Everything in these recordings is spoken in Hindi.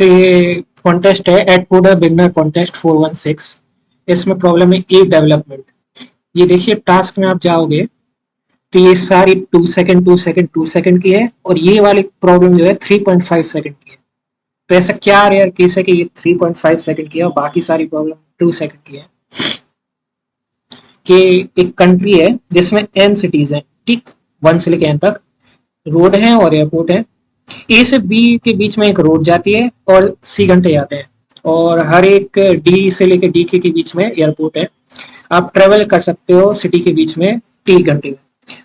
तो ये कॉन्टेस्ट है एट कोडर बिगनर कॉन्टेस्ट 416। इसमें प्रॉब्लम है ई डेवलपमेंट। ये देखिए टास्क में आप जाओगे तो ये सारी 2 सेकंड 2 सेकंड 2 सेकंड की है और ये वाली प्रॉब्लम जो है 3.5 सेकंड की है। तो ऐसा क्या रेयर केस है कि ये 3.5 सेकंड की है और बाकी सारी प्रॉब्लम 2 सेकंड की है। कि एक कंट्री है जिसमें एन सिटीज हैं, ठीक, 1 से लेकर एन तक रोड है और एयरपोर्ट है। ए से बी के बीच में एक रोड जाती है और सी घंटे जाते हैं और हर एक डी से लेकर डी के बीच में एयरपोर्ट है। आप ट्रेवल कर सकते हो सिटी के बीच में 3 घंटे में।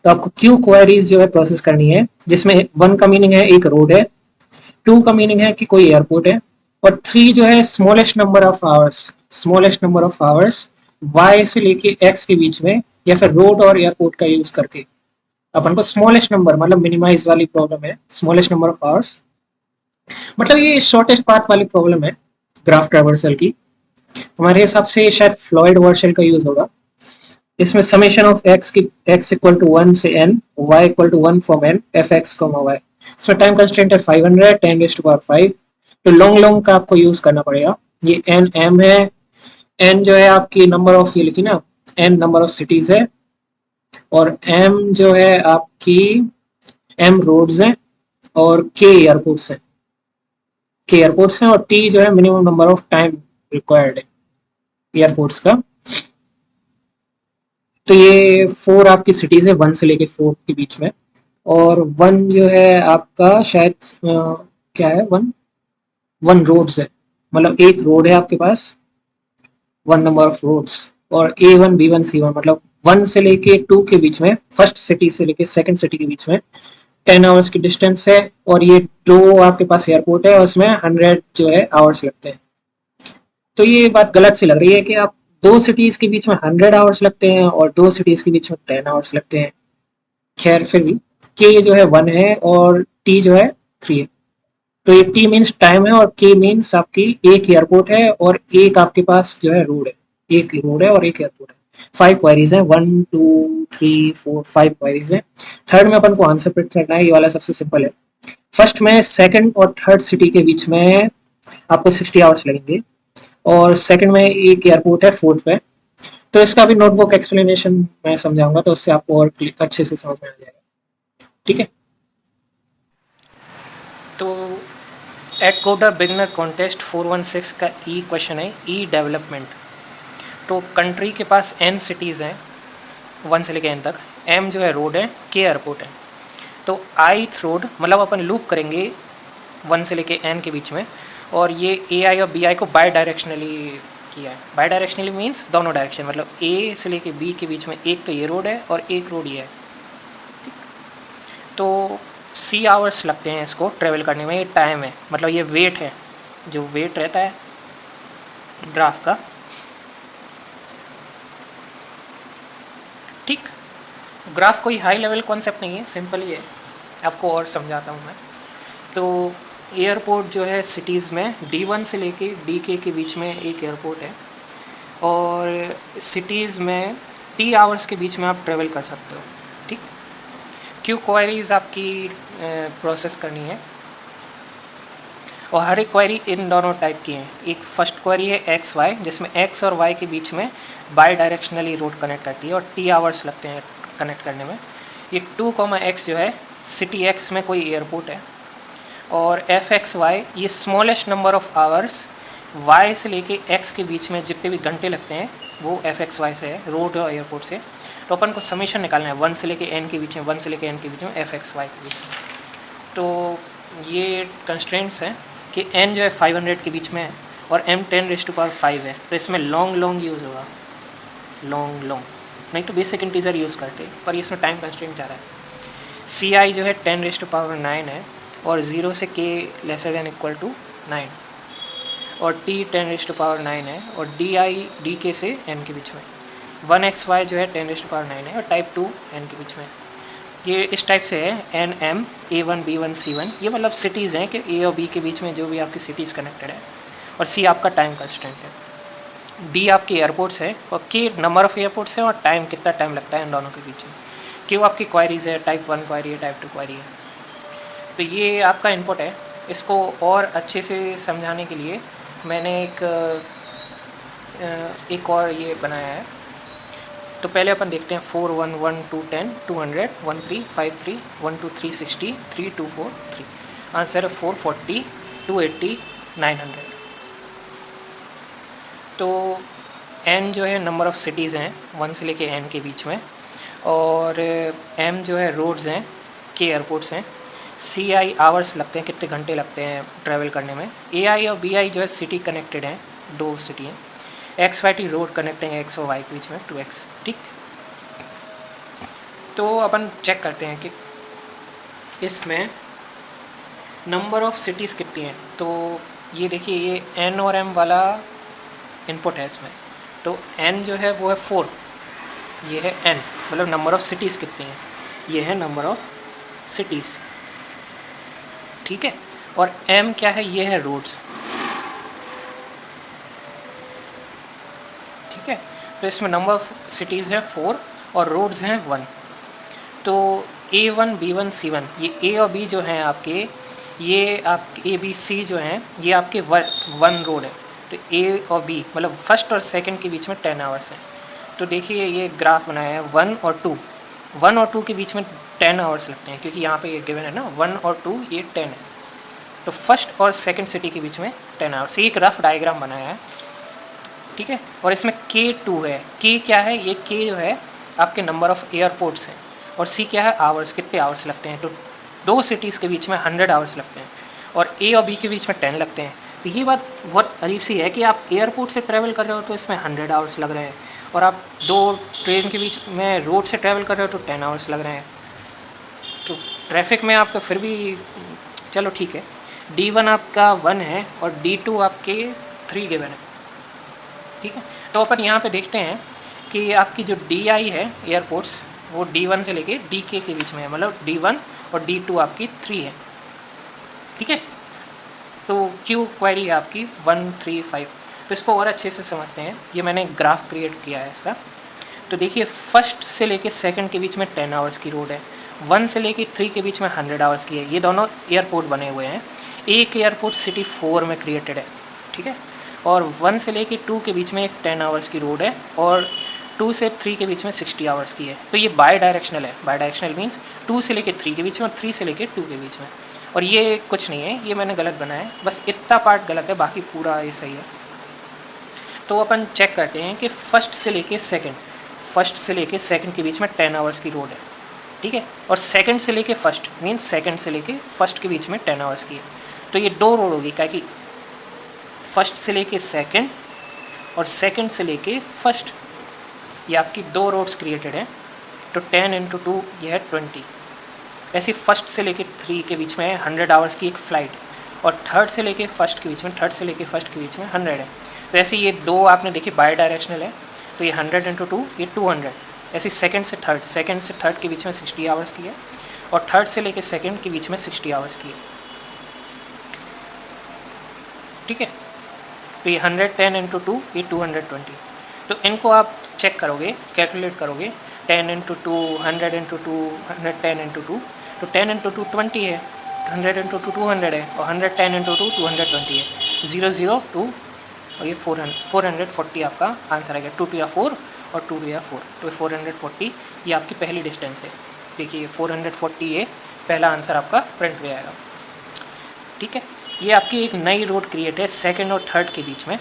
तो आपको क्यू क्वेरीज जो है प्रोसेस करनी है, जिसमें 1 का मीनिंग है एक रोड है, 2 का मीनिंग है कि कोई एयरपोर्ट है, और 3 जो है smallest number of hours, smallest number of hours Y से लेके एक्स के बीच में, या फिर रोड और एयरपोर्ट का यूज करके अपन को स्मॉलेस्ट नंबर, मतलब मिनिमाइज वाली प्रॉब्लम है, स्मॉलेस्ट नंबर ऑफ आवर्स। मतलब ये शॉर्टेस्ट पाथ वाली प्रॉब्लम है ग्राफ ट्रैवर्सल की। हमारे हिसाब से शायद फ्लॉयड वर्शल का यूज होगा। इसमें समेशन ऑफ एक्स की एक्स इक्वल टू 1 से N, Y equal to 1 from N, F X comma Y. इसमें टाइम कंस्टेंट है 500 10⁵ तो लॉन्ग लॉन्ग का आपको यूज करना पड़ेगा। ये एन एम है, एन जो है आपकी नंबर ऑफ, ये लिखी ना, एन नंबर ऑफ सिटीज है, और एम जो है आपकी एम रोड्स हैं, और के एयरपोर्ट्स हैं, के एयरपोर्ट्स हैं, और टी जो है minimum number of time required है एयरपोर्ट्स का। तो ये 4 आपकी सिटीज है 1 से लेके 4 के बीच में, और 1 जो है आपका शायद क्या है, 1 रोड्स है, मतलब एक रोड है आपके पास, 1 नंबर ऑफ रोड्स, और A1 B1 C1, मतलब 1 से लेके 2 के बीच में, फर्स्ट सिटी से लेके सेकंड सिटी के बीच में 10 आवर्स की डिस्टेंस है, और ये 2 आपके पास एयरपोर्ट है और उसमें 100 जो है आवर्स लगते हैं। तो ये बात गलत सी लग रही है कि आप 2 सिटीज के बीच में 100 आवर्स लगते हैं और 2 सिटीज के बीच में 10 आवर्स लगते हैं। खैर फिर भी के जो है 1 है और टी जो है 3 है। तो ये टी मीन्स टाइम है और के मीन्स आपकी एक एयरपोर्ट है और एक आपके पास जो है रोड है, एक रोड है और एक एयरपोर्ट है। 5 क्वेरीज हैं, 1 2 3 4 5 क्वेरीज हैं। थर्ड में अपन को आंसर प्रिंट करना है, ये वाला सबसे सिंपल है। फर्स्ट में सेकंड और थर्ड सिटी के बीच में आपको 60 आवर्स लगेंगे, और सेकंड में एक एयरपोर्ट है फोर्थ पे। तो इसका भी नोटबुक एक्सप्लेनेशन मैं समझाऊंगा, तो उससे आपको और अच्छे से समझ में आ जाएगा। ठीक है, तो एट कोडर बिगनर कॉन्टेस्ट 416 का ई क्वेश्चन है ई डेवलपमेंट। तो कंट्री के पास एन सिटीज़ हैं 1 से लेकर एन तक, एम जो है रोड है, के एयरपोर्ट है। तो आई रोड मतलब अपन लूप करेंगे 1 से लेकर एन के बीच में, और ये ए आई और बी आई को बाई डायरेक्शनली किया है। बाई डायरेक्शनली मीन्स दोनों डायरेक्शन, मतलब ए से लेकर बी के बीच में एक तो ये रोड है और एक रोड ये है। ठीक, तो सी आवर्स लगते हैं इसको ट्रेवल करने में। ये टाइम है, मतलब ये वेट है, जो वेट रहता है ग्राफ का। ठीक, ग्राफ कोई हाई लेवल कॉन्सेप्ट नहीं है, सिंपल ही है, आपको और समझाता हूँ मैं। तो एयरपोर्ट जो है सिटीज़ में D1 से लेके DK के बीच में एक एयरपोर्ट है, और सिटीज़ में T आवर्स के बीच में आप ट्रेवल कर सकते हो। ठीक, क्यू क्वेरीज आपकी प्रोसेस करनी है, और हर एक क्वेरी इन दोनों टाइप की हैं। एक फर्स्ट क्वेरी है एक्स वाई, जिसमें एक्स और वाई के बीच में बाई डायरेक्शनली रोड कनेक्ट करती है और T आवर्स लगते हैं कनेक्ट करने में। ये 2, x जो है सिटी एक्स में कोई एयरपोर्ट है, और एफ एक्स वाई ये smallest number of hours Y से लेके एक्स के बीच में जितने भी घंटे लगते हैं वो एफ एक्स वाई से है, रोड और एयरपोर्ट से। तो अपन को समीशन निकालना है 1 से लेके एन के बीच में, 1 से लेके एन के बीच में, एफ एक्स वाई के बीच में। तो ये कंस्ट्रेंट्स हैं कि एन जो है 500 के बीच में है और एम 10⁵ है। तो इसमें लॉन्ग यूज़ होगा, लॉन्ग नहीं तो बेसिक इंटीजर यूज़ करते, पर इसमें टाइम कंस्ट्रेंट ज़्यादा है। सी आई जो है 10⁹ है, और 0 से k <= 9, और t 10⁹ है, और डी आई डी के से n के बीच में। 1xy जो है 10⁹ है, और टाइप 2 n के बीच में। ये इस टाइप से है N M A1 B1 C1, ये मतलब सिटीज़ हैं कि ए और बी के बीच में जो भी आपकी सिटीज़ कनेक्टेड है, और सी आपका टाइम कंस्टेंट है। डी आपके एयरपोर्ट्स है, और के नंबर ऑफ़ एयरपोर्ट्स है, और टाइम कितना टाइम लगता है इन दोनों के बीच में। क्यों आपकी क्वारीज है, टाइप 1 क्वारी है, टाइप 2 क्वारी है। तो ये आपका इनपुट है, इसको और अच्छे से समझाने के लिए मैंने एक और ये बनाया है। तो पहले अपन देखते हैं 4 1 1 2 10 200 1 3 5 3 1 2 3 60 3 2 4 3। आंसर है 440 280 900। तो n जो है नंबर ऑफ़ सिटीज़ हैं 1 से लेके n के बीच में, और m जो है रोड्स हैं, k एयरपोर्ट्स हैं, ci आवर्स लगते हैं, कितने घंटे लगते हैं ट्रैवल करने में, ai और bi जो है सिटी कनेक्टेड हैं, 2 सिटी हैं, x y t road connecting x और y के बीच में 2x। ठीक, तो अपन चेक करते हैं कि इसमें नंबर ऑफ़ सिटीज़ कितनी हैं। तो ये देखिए, ये n और m वाला इनपुट है इसमें। तो n जो है वो है 4, ये है n, मतलब नंबर ऑफ़ सिटीज़ कितनी हैं, ये है नंबर ऑफ़ सिटीज़। ठीक है, और m क्या है, ये है रोड्स। ठीक है, तो इसमें नंबर ऑफ़ सिटीज़ है 4 और रोड्स हैं 1। तो A1 B1 C1, ये A और B जो हैं आपके, ये आपके A B C जो हैं, ये आपके 1 रोड है। तो A और B मतलब फर्स्ट और सेकंड के बीच में 10 आवर्स हैं। तो देखिए ये ग्राफ बनाया है 1 और 2, 1 और 2 के बीच में 10 आवर्स लगते हैं, क्योंकि यहाँ पे ये गिवन है ना 1 और 2, ये 10 है। तो फर्स्ट और सेकंड सिटी के बीच में 10 आवर्स। ये एक रफ डायग्राम बनाया है। ठीक है, और इसमें K2 है। K क्या है, ये K जो है आपके नंबर ऑफ़ एयरपोर्ट्स हैं, और C क्या है, आवर्स, कितने आवर्स लगते हैं। तो 2 सिटीज़ के बीच में 100 आवर्स लगते हैं, और A और B के बीच में 10 लगते हैं। तो ये बात बहुत अजीब सी है कि आप एयरपोर्ट से ट्रैवल कर रहे हो तो इसमें 100 आवर्स लग रहे हैं, और आप 2 ट्रेन के बीच में रोड से ट्रैवल कर रहे हो तो 10 आवर्स लग रहे हैं। तो ट्रैफिक में आपका फिर भी चलो ठीक है, D1 आपका 1 है और D2 आपके 3 गिवन है। ठीक है, तो अपन यहाँ पे देखते हैं कि आपकी जो DI है एयरपोर्ट्स, वो D1 से लेके DK के बीच में है, मतलब D1 और D2 आपकी 3 है। ठीक है, तो Q क्वेरी है आपकी 1 3 5। तो इसको और अच्छे से समझते हैं। ये मैंने ग्राफ क्रिएट किया है इसका। तो देखिए, फर्स्ट से लेके सेकंड के बीच में 10 आवर्स की रोड है, 1 से लेके 3 के बीच में 100 आवर्स की है। ये दोनों एयरपोर्ट बने हुए हैं। एक एयरपोर्ट सिटी 4 में क्रिएटेड है। ठीक है, और 1 से लेके 2 के बीच में एक 10 आवर्स की रोड है, और 2 से 3 के बीच में 60 आवर्स की है। तो ये बाई डायरेक्शनल है। बाई डायरेक्शनल मीन्स 2 से लेके 3 के बीच में और 3 से लेके 2 के बीच में। और ये कुछ नहीं है, ये मैंने गलत बनाया है, बस इतना पार्ट गलत है, बाकी पूरा ये सही है। तो अपन चेक करते हैं कि फर्स्ट से लेके सेकंड के बीच में 10 आवर्स की रोड है। ठीक है, और सेकंड से लेके फर्स्ट मीन्स सेकंड से लेके फर्स्ट के बीच में 10 आवर्स की है। तो ये 2 रोड होगी, क्या कि फर्स्ट से लेके सेकंड और सेकंड से लेके फर्स्ट, ये आपकी 2 रोड्स क्रिएटेड हैं। तो 10 × 2 ये है 20। ऐसे फर्स्ट से लेके 3 के बीच में 100 आवर्स की एक फ़्लाइट, और थर्ड से लेके फर्स्ट के बीच में 100 है। तो ऐसे ये 2 आपने देखी बाई डायरेक्शनल है, तो ये 100 × 2 ये 200। ऐसे सेकंड से थर्ड के बीच में 60 आवर्स की है, और थर्ड से लेके सेकंड के बीच में 60 आवर्स की है। ठीक है, तो ये 110 × 2 ये 220। तो इनको आप चेक करोगे, कैलकुलेट करोगे, 10 × 2 100 × 2 110 × 2, तो 10 × 2 20 है, 100 × 2 200 है, और 110 × 2 220 है। 0 0 2 और ये 440 आपका आंसर आएगा। 2 2 या 4 और 2 2 या 4, तो 440 ये आपकी पहली डिस्टेंस है। देखिए 440 ये पहला आंसर आपका प्रिंट में आएगा। ठीक है, ये आपकी एक नई रोड क्रिएट है सेकंड और थर्ड के बीच में।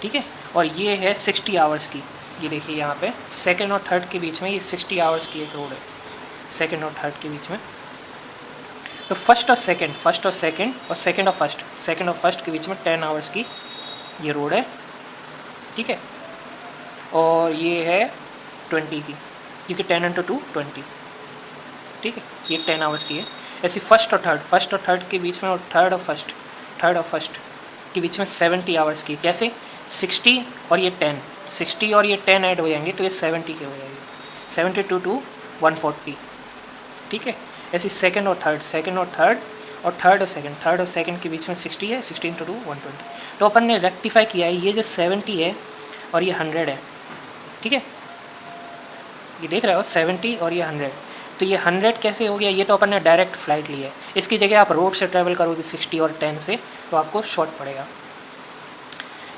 ठीक है, और ये है 60 आवर्स की। ये देखिए यहाँ पे सेकंड और थर्ड के बीच में ये 60 आवर्स की एक रोड है, सेकंड और थर्ड के बीच में। तो फर्स्ट और सेकंड और सेकंड और फर्स्ट के बीच में 10 आवर्स की ये रोड है। ठीक है, और ये है 20 की, क्योंकि 10 × 2 20। ठीक है, ये 10 आवर्स की है। ऐसे फर्स्ट और थर्ड के बीच में, और थर्ड और फर्स्ट के बीच में 70 आवर्स की। कैसे, 60 और ये 10 ऐड हो जाएंगे तो ये 70 के हो जाएंगे। 72 to 140। ठीक है, ऐसे सेकंड और थर्ड और सेकंड के बीच में 60 है, 16 × 2 120। तो अपन ने रेक्टिफाई किया है, ये जो 70 है और ये 100 है। ठीक है, ये देख रहे हो 70 और ये 100, तो ये 100 कैसे हो गया, ये तो अपन ने डायरेक्ट फ्लाइट ली है, इसकी जगह आप रोड से ट्रैवल करोगे 60 और 10 से तो आपको शॉर्ट पड़ेगा।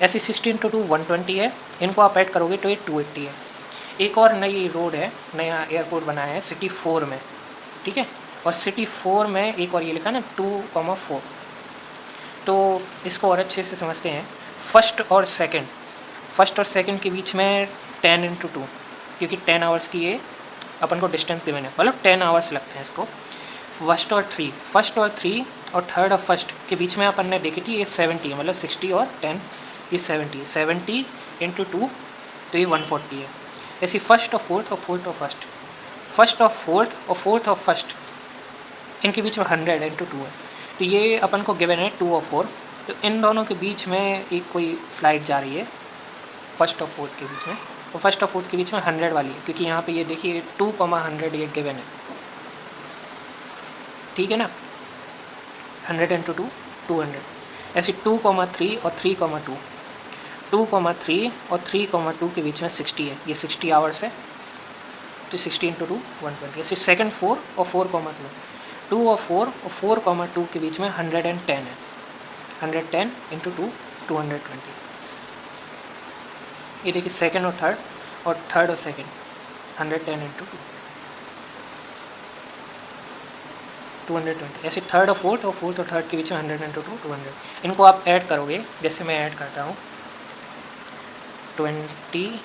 ऐसे 16 × 2 120 है, इनको आप ऐड करोगे तो ये 280 है। एक और नई रोड है, नया एयरपोर्ट बनाया है सिटी 4 में, ठीक है, और सिटी 4 में एक और ये लिखा ना 2,4। तो इसको और अच्छे से समझते हैं। फर्स्ट और सेकंड के बीच में 10 × 2, क्योंकि 10 आवर्स की ये अपन को डिस्टेंस गिवन है, मतलब 10 आवर्स लगते हैं इसको। फर्स्ट और थ्री और थर्ड और फर्स्ट के बीच में अपन ने देखी थी ये 70 है, मतलब 60 और 10 ये 70 × 2 तो ये 140 है। ऐसी फर्स्ट और फोर्थ और फोर्थ और फर्स्ट इनके बीच में 100 × 2 है, तो ये अपन को गिवन है 2 और 4। तो इन दोनों के बीच में एक कोई फ्लाइट जा रही है फर्स्ट और फोर्थ के बीच में, और फर्स्ट और फोर्थ के बीच में 100 वाली है, क्योंकि यहाँ पे ये देखिए 2,100 ये गिवन है, ठीक है ना। 100 × 2 200। ऐसे 2,3 और 3,2 2,3 और 3,2 के बीच में 60 है, ये 60 आवर्स है, तो 60 × 2 120। ऐसे सेकंड 4 और 4,2 2 और 4,2 के बीच में 110 है, 110 × 2 220। ये देखिए सेकंड और थर्ड और सेकंड 110 × 2 220। ऐसे थर्ड और फोर्थ और थर्ड के बीच में 100 × 2 200। इनको आप ऐड करोगे, जैसे मैं ऐड करता हूँ 20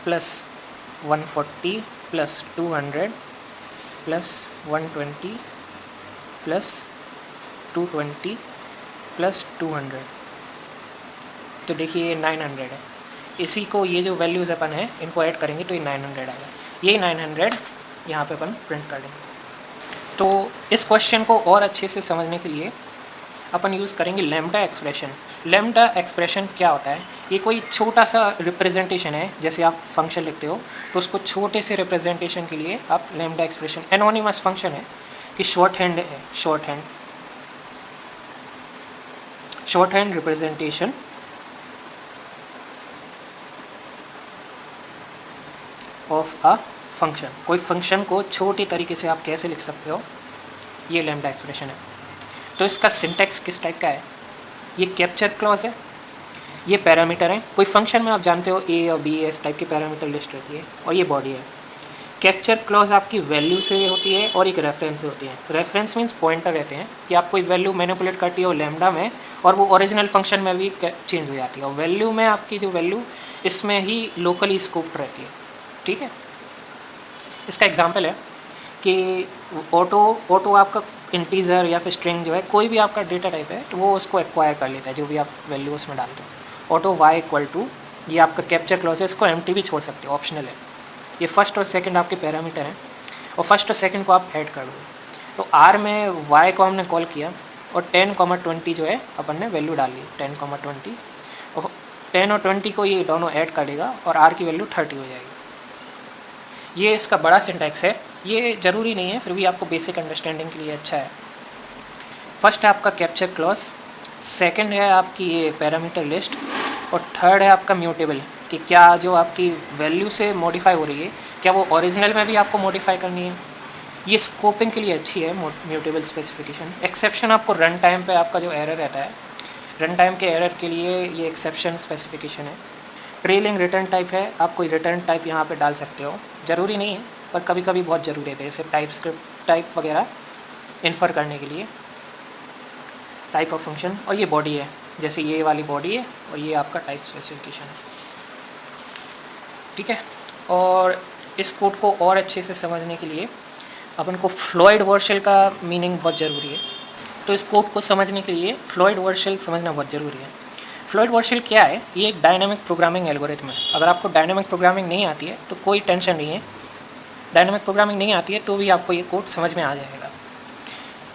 + 140 + 200 + 120 + 220 + 200, तो देखिए ये 900 है। इसी को ये जो वैल्यूज़ अपन है इनको ऐड करेंगे तो ये 900 आएगा। ये 900 यहाँ पे अपन प्रिंट कर देंगे। तो इस क्वेश्चन को और अच्छे से समझने के लिए अपन यूज़ करेंगे लैम्डा एक्सप्रेशन। लैम्डा एक्सप्रेशन क्या होता है, ये कोई छोटा सा रिप्रेजेंटेशन है, जैसे आप फंक्शन लिखते हो तो उसको छोटे से रिप्रेजेंटेशन के लिए आप लैम्डा एक्सप्रेशन, एनोनिमस फंक्शन है कि short hand representation of a function. कोई फंक्शन को छोटे तरीके से आप कैसे लिख सकते हो, ये लैम्डा एक्सप्रेशन है। तो इसका सिंटैक्स किस टाइप का है, ये कैप्चर क्लॉज है, ये पैरामीटर है। कोई फंक्शन में आप जानते हो ए और बी इस टाइप की पैरामीटर लिस्ट रहती है, और ये बॉडी है। कैप्चर क्लॉज आपकी वैल्यू से होती है और एक रेफरेंस से होती है। रेफरेंस मीन्स पॉइंटर रहते हैं कि आप कोई वैल्यू मैनिपुलेट करती हो लैम्डा में और वो ओरिजिनल फंक्शन में भी चेंज हो जाती है, और वैल्यू में आपकी जो वैल्यू इसमें ही लोकली स्कोप्ड रहती है, ठीक है। इसका एग्जांपल है कि ऑटो आपका इंटीजर या फिर स्ट्रिंग जो है, कोई भी आपका डेटा टाइप है तो वो उसको एक्वायर कर लेता है, जो भी आप वैल्यू उसमें डालते हो। ऑटो y = ये आपका कैप्चर क्लॉज है, इसको एम्प्टी भी छोड़ सकते हो, ऑप्शनल है। ये फर्स्ट और सेकंड आपके पैरामीटर हैं, और फर्स्ट और सेकंड को आप ऐड कर दो। तो r में y को हमने कॉल किया, और 10,20 जो है अपन ने वैल्यू डाल ली, 10,20, और 10 और 20 को ये दोनों ऐड कर देगा और r की वैल्यू 30 हो जाएगी। ये इसका बड़ा सिंटैक्स है, ये ज़रूरी नहीं है, फिर भी आपको बेसिक अंडरस्टैंडिंग के लिए अच्छा है। फर्स्ट है आपका कैप्चर क्लॉज, सेकंड है आपकी ये पैरामीटर लिस्ट, और थर्ड है आपका म्यूटेबल, कि क्या जो आपकी वैल्यू से मॉडिफाई हो रही है क्या वो ओरिजिनल में भी आपको मॉडिफाई करनी है। ये स्कोपिंग के लिए अच्छी है म्यूटेबल स्पेसिफिकेशन। एक्सेप्शन आपको रन टाइम पे आपका जो एरर रहता है, रन टाइम के एरर के लिए ये एक्सेप्शन स्पेसिफिकेशन है। ट्रेलिंग रिटर्न टाइप है, आप कोई रिटर्न टाइप यहाँ पे डाल सकते हो, ज़रूरी नहीं है पर कभी कभी बहुत ज़रूरी है, जैसे टाइप स्क्रिप्ट टाइप वगैरह इन्फर करने के लिए, टाइप ऑफ फंक्शन। और ये बॉडी है, जैसे ये वाली बॉडी है, और ये आपका टाइप स्पेसिफिकेशन है, ठीक है। और इस कोड को और अच्छे से समझने के लिए अपन को फ्लोइड वर्शल का मीनिंग बहुत ज़रूरी है। तो इस कोड को समझने के लिए फ्लोइड वर्शल समझना बहुत ज़रूरी है। फ्लोइड वर्शल क्या है, ये एक डायनामिक प्रोग्रामिंग एल्गोरिथम है। अगर आपको डायनामिक प्रोग्रामिंग नहीं आती है तो कोई टेंशन नहीं है, डायनामिक प्रोग्रामिंग नहीं आती है तो भी आपको ये कोड समझ में आ जाएगा।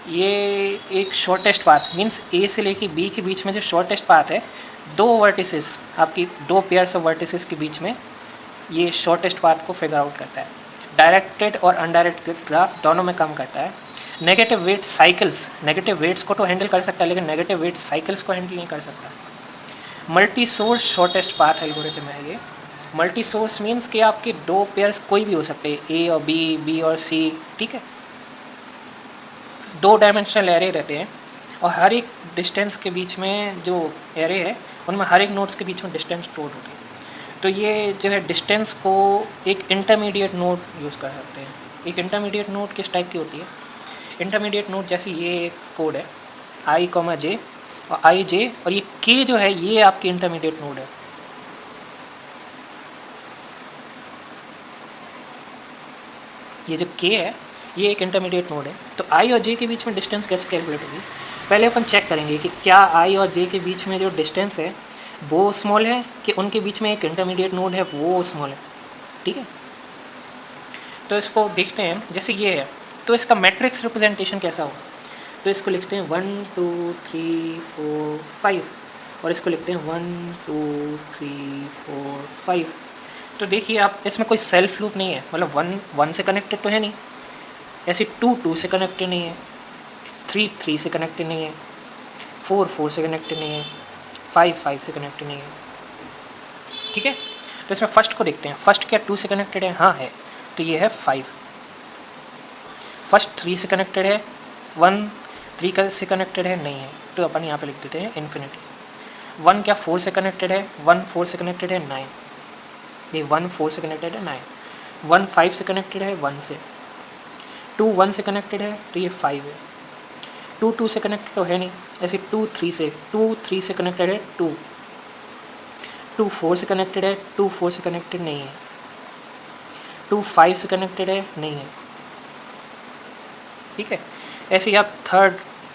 ये एक शॉर्टेस्ट पाथ, मीन्स ए से लेके बी के बीच में जो शॉर्टेस्ट पाथ है, दो वर्टिसेस, आपकी दो पेयर्स ऑफ वर्टिसेस के बीच में ये शॉर्टेस्ट पाथ को फिगर आउट करता है। डायरेक्टेड और अनडायरेक्टेड ग्राफ दोनों में काम करता है। Negative weight cycles, negative weights को तो हैंडल कर सकता है लेकिन नेगेटिव वेट साइकिल्स को हैंडल नहीं कर सकता। Multi source shortest path algorithm है ये, मल्टी सोर्स मीन्स कि आपके दो पेयर्स कोई भी हो सकते हैं, ए और बी, बी और सी, ठीक है। दो डायमेंशनल एरे रहते हैं और हर एक डिस्टेंस के बीच में जो एरे है उनमें हर एक नोड्स के बीच में डिस्टेंस स्टोर होती है। तो ये जो है डिस्टेंस को एक इंटरमीडिएट नोड यूज़ कर सकते हैं। एक इंटरमीडिएट नोड किस टाइप की होती है? इंटरमीडिएट नोड जैसे ये एक कोड है आई कॉमा जे और आई जे, और ये के जो है ये आपकी इंटरमीडिएट नोड है। ये जो के है ये एक इंटरमीडिएट नोड है। तो आई और जे के बीच में डिस्टेंस कैसे कैलकुलेट होगी? पहले अपन चेक करेंगे कि क्या आई और जे के बीच में जो डिस्टेंस है वो स्मॉल है कि उनके बीच में एक इंटरमीडिएट नोड है वो स्मॉल है, ठीक है। तो इसको देखते हैं, जैसे ये है तो इसका मैट्रिक्स रिप्रेजेंटेशन कैसा होगा? तो इसको लिखते हैं 1 2 3 4 5 और इसको लिखते हैं 1 2 3 4 5। तो देखिए आप, इसमें कोई सेल्फ लूप नहीं है, मतलब 1 1 से कनेक्टेड तो है नहीं, ऐसे 2 2 से कनेक्टेड नहीं है, 3 3 से कनेक्टेड नहीं है, 4 4 से कनेक्टेड नहीं है, 5 5 से कनेक्टेड नहीं है, ठीक है। तो इसमें फर्स्ट को देखते हैं, फर्स्ट क्या 2 से कनेक्टेड है? हाँ है, तो ये है 5। फर्स्ट 3 से कनेक्टेड है, 1 3 से कनेक्टेड है? नहीं है, तो अपन यहाँ पे लिख देते हैं इन्फिनिटी। 1 क्या 4 से कनेक्टेड है? 1 4 से कनेक्टेड है? 9। ये 1 4 से कनेक्टेड है 9। 1 5 से कनेक्टेड है 1 से। 2 1 से कनेक्टेड है तो ये 5 है। 2 2 से कनेक्टेड तो है नहीं, ऐसे 2 3 से कनेक्टेड है 2। 2 4 से कनेक्टेड है, 2 4 से कनेक्टेड नहीं है। 2 5 से कनेक्टेड है? नहीं है, ठीक है। ऐसे ही आप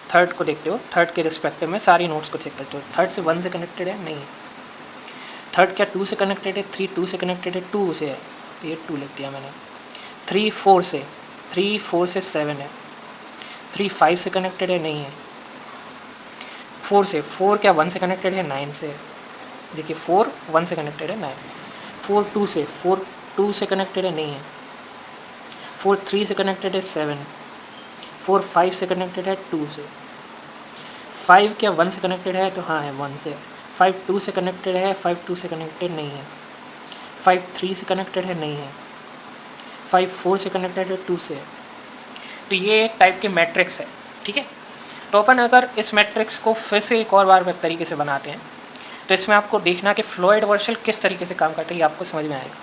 थर्ड को देखते हो, थर्ड के रिस्पेक्टिव में सारी नोट्स को चेक करते हो। थर्ड से 1 से कनेक्टेड है? नहीं है। थर्ड क्या 2 से कनेक्टेड है? 3 2 से कनेक्टेड है, 2 से है तो ये 2 लिख दिया मैंने। 3 4 से 7 है। 3 5 से कनेक्टेड है? नहीं है। 4 से, 4 क्या 1 से कनेक्टेड है? 9 से। देखिए 4 1 से कनेक्टेड है 9। 4 2 से कनेक्टेड है? नहीं है। 4 3 से कनेक्टेड है 7। 4 5 से कनेक्टेड है 2 से। 5 क्या 1 से कनेक्टेड है? तो हाँ है 1 से। 5 2 से कनेक्टेड है? 5 2 से कनेक्टेड नहीं है। 5 3 से कनेक्टेड है? नहीं है। 5 4 से कनेक्टेड है? 2 से। तो ये एक टाइप के मैट्रिक्स है, ठीक है। तो अपन अगर इस मैट्रिक्स को फिर से एक और बार तरीके से बनाते हैं तो इसमें आपको देखना कि फ्लोइड वर्शल किस तरीके से काम करता है, ये आपको समझ में आएगा।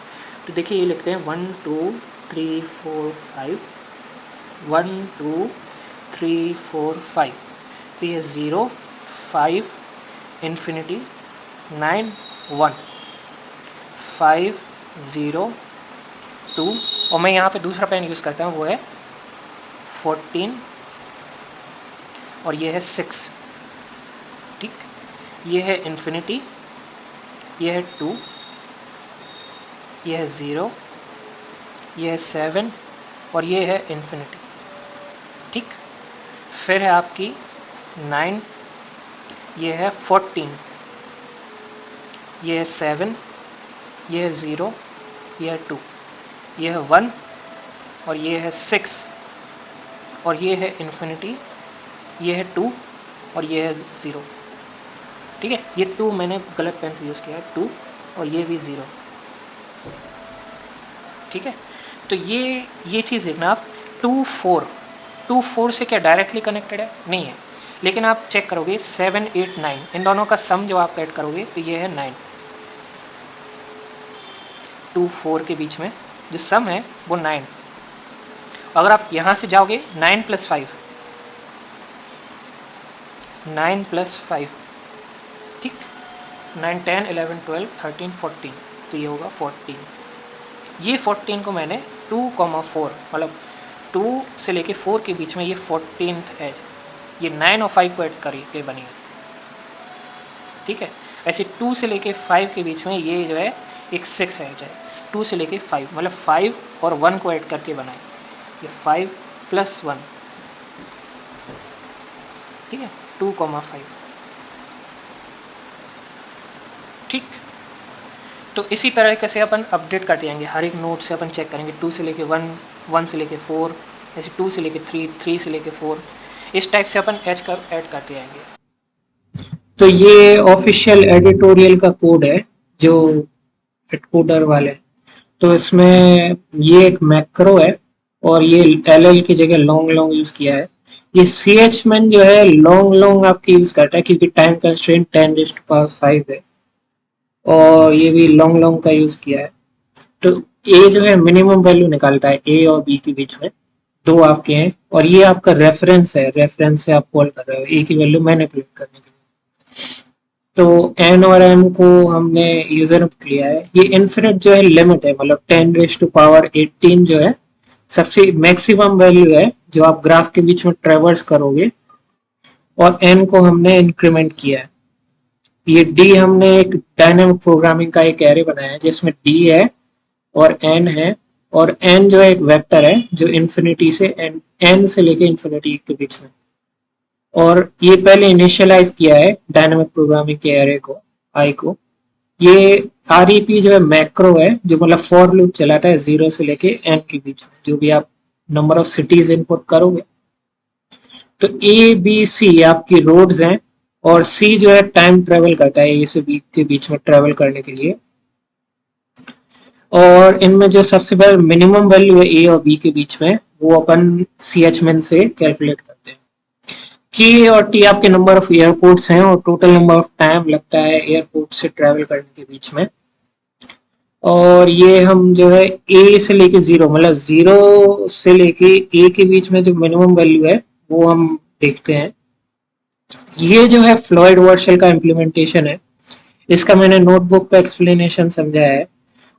तो देखिए ये लिखते हैं 1 2 3 4 5, 1 2 3 4 5। तो ये 0 5 इन्फिनिटी 9 1 5 0 2, और मैं यहाँ पे दूसरा पेन यूज़ करता हूँ वो है 14 और ये है 6, ठीक। ये है इन्फिनिटी, ये है 2, ये है 0, ये है 7 और ये है इन्फिनिटी, ठीक। फिर है आपकी 9, ये है 14, ये है 7, ये है 0, ये है 2, ये है 1 और ये है 6 और ये है इन्फिनिटी, ये है 2 और ये है 0, ठीक है। ये 2 मैंने गलत पेन से यूज़ किया है, 2 और ये भी 0, ठीक है। तो ये चीज़ देखना आप। 2 4 से क्या डायरेक्टली कनेक्टेड है? नहीं है, लेकिन आप चेक करोगे 7 8 9 इन दोनों का सम जो आप ऐड करोगे तो ये है 9। 2 4 के बीच में जो सम है वो 9। अगर आप यहाँ से जाओगे 9 + 5, 9 + 5, ठीक। 9 10 11 12 13 14, तो ये होगा 14। ये 14 को मैंने 2,4 मतलब 2 से लेके 4 के बीच में ये 14th एज, ये 9 और 5 को ऐड करके बनेगा, ठीक है। ऐसे 2 से लेके 5 के बीच में ये जो है एक 6 एज है, 2 से लेके 5 मतलब 5 और 1 को ऐड करके बनाए, ये 5 + 1, ठीक है, 2,5, ठीक। तो इसी तरह से अपन अपडेट करते जाएंगे, हर एक नोड से अपन चेक करेंगे 2 से लेके 1, 1 से लेके 4, ऐसे 2 से लेके 3, 3 से लेके 4, इस टाइप से अपन ऐड करते जाएंगे। तो ये ऑफिशियल एडिटोरियल का कोड है जो एटकोडर वाले। तो इसमें ये एक मैक्रो है और ये एल की जगह लॉन्ग लॉन्ग यूज किया है। ये chman जो है लॉन्ग लॉन्ग आपकी यूज करता है क्योंकि टाइम कंस्ट्रेंट 10⁵ है और ये भी लॉन्ग लॉन्ग का यूज किया है। तो ए जो है मिनिमम वैल्यू निकालता है ए और बी के बीच में, दो आपके हैं और ये आपका रेफरेंस है, रेफरेंस से आप कॉल कर रहे हो ए की वैल्यू मैनिपुलेट करने के लिए। तो एन और एम को हमने यूजर लिया है। ये इन्फिनिट जो है लिमिट है, मतलब 10⁻18 जो है सबसे मैक्सिमम वैल्यू है जो आप ग्राफ के बीच में ट्रेवर्स करोगे, और एन को हमने इंक्रीमेंट किया है। ये डी हमने एक डायनेमिक प्रोग्रामिंग का एक एरे बनाया है जिसमें डी है और एन है, और एन जो है एक वेक्टर है जो इन्फिनिटी से एन से लेके इन्फिनिटी के बीच में। और ये पहले इनिशियलाइज किया है डायनेमिक प्रोग्रामिंग के एरे को, आई को। ये आरईपी जो है मैक्रो है जो मतलब फॉर लूप चलाता है 0 से लेके एन के बीच में, जो भी आप नंबर ऑफ सिटीज इनपुट करोगे। तो ए बी सी आपकी रोड्स हैं और सी जो है टाइम ट्रेवल करता है ए से बी के बीच में ट्रेवल करने के लिए। और इनमें जो सबसे पहले मिनिमम वैल्यू है ए और बी के बीच में वो अपन chman से कैलकुलेट करते हैं। के और टी आपके नंबर ऑफ एयरपोर्ट्स हैं और टोटल नंबर ऑफ टाइम लगता है एयरपोर्ट से ट्रेवल करने के बीच में। और ये हम जो है ए से लेके 0 मतलब 0 से लेके ए के बीच में जो मिनिमम वैल्यू है वो हम देखते हैं। ये जो है फ्लॉयड वर्शल का इम्प्लीमेंटेशन है, इसका मैंने नोटबुक पे एक्सप्लेनेशन समझाया है।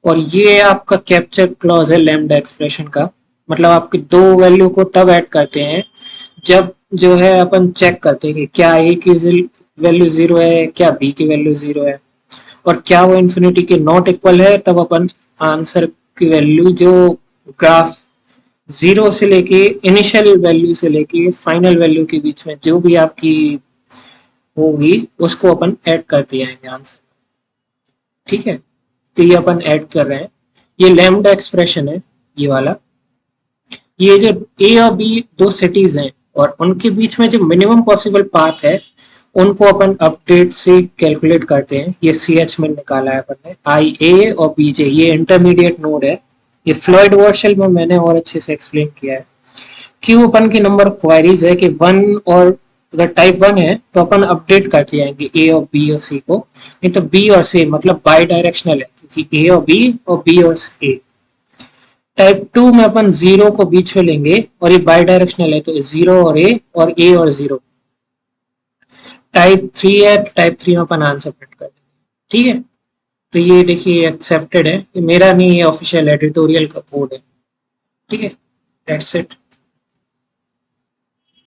और ये आपका कैप्चर क्लॉज है लैम्डा एक्सप्रेशन का, मतलब आपके दो वैल्यू को तब ऐड करते हैं जब जो है अपन चेक करते हैं कि क्या ए की वैल्यू 0 है, क्या बी की वैल्यू 0 है, और क्या वो इन्फिनिटी के नॉट इक्वल है, तब अपन आंसर की वैल्यू जो ग्राफ 0 से लेके इनिशियल वैल्यू से लेके फाइनल वैल्यू के बीच में जो भी आपकी होगी उसको अपन ऐड करते जाएंगे आंसर। ठीक है, तो ये अपन ऐड कर रहे हैं। ये लैम्डा एक्सप्रेशन है ये वाला। ये जो ए और बी दो सिटीज हैं और उनके बीच में जो मिनिमम पॉसिबल पाथ है उनको अपन अपडेट से कैलकुलेट करते हैं। ये chman निकाला है अपन ने, आई ए और बी जे ये इंटरमीडिएट नोड है। ये फ्लॉयड वर्शल में मैंने और अच्छे से एक्सप्लेन किया है। क्यों अपन की नंबर ऑफ क्वायरीज है कि 1 और अगर टाइप 1 है तो अपन अपडेट करते जाएंगे ए और बी और सी को, नहीं तो बी और सी मतलब बाई डायरेक्शनल है क्योंकि ए और बी और ए। टाइप 2 में अपन 0 को बीच में लेंगे और ये बाई डायरेक्शनल है तो 0 और ए और 0। टाइप 3 है, टाइप 3 में अपन आंसर प्रिंट कर देंगे। ठीक है, तो ये देखिए एक्सेप्टेड है, ये मेरा नहीं, ये ऑफिशियल एडिटोरियल का कोड है। ठीक है, दैट्स इट।